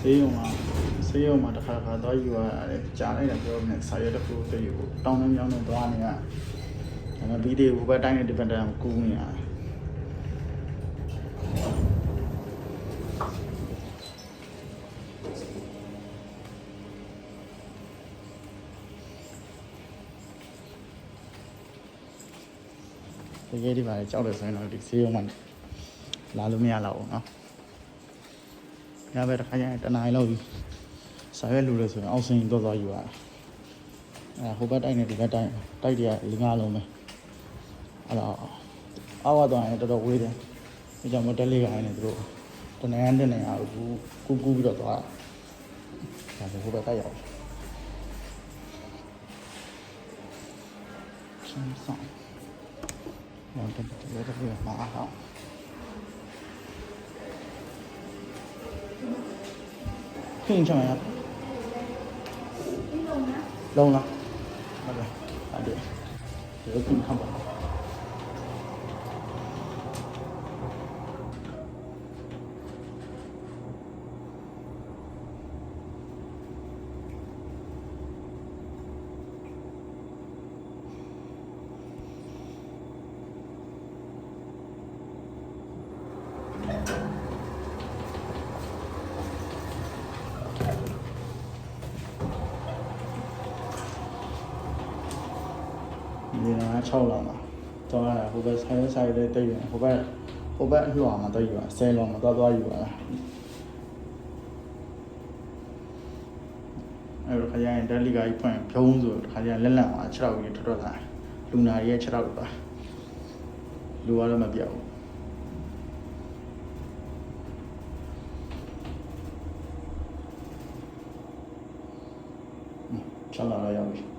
ဆေးရုံမှာတစ်ခါသွားယူရတယ်ကြားလိုက်တာပြောနေစာရွက်တစ်ခုတည်းကိုတောင်းနှမြောင်းနေသွားနေရဒါပေမဲ့ဗီဒီယိုဘက်တိုင်းနဲ့ဒီဘက်တိုင်းကိုကူးနေရတယ်တကယ်ဒီမှာကြောက်တယ်ဆိုရင်တော့ဒီဆေးရုံမှာလာလို့မရတော့ဘူးเนาะညဘက်တစ်ခါကျရင်တနားရီလောက်ပြီးစာရွက်လူလို့ဆိုရင်အောက်ဆင်းသွားယူရတာဟိုဘက်တိုင်းနဲ့ဒီဘက်တိုင်းတိုက်တွေက5လုံးပဲအဲ့တော့အောက်ကတော့တော်တော်ဝေးတယ်ဒီကြောင့်မတက်လေးကိုင်းနေသူတို့တနေရတဲ့နေရာကိုကူးပြီးတော့သွားတာဒါဆိုဟိုဘက်တိုက်ရောက်ဆန်းဆောင်တော့တက်တယ်မှာဟော拼成呀？龙了，好的，对，这个给你看吧。你那超了嘛？当然了，后边还有啥的队员，后边乱嘛队员，谁乱嘛多员了。ခရရင်တက်လီကကြီးဖွင့်ဖြုံးဆိုခရရင်လက်လက်မှာ6တော့ကြီးထွက်လာလူနာရဲ့6တော့ပါလူကတော့မပြောက်ဘူး6လာတော့ရောက်ပြီ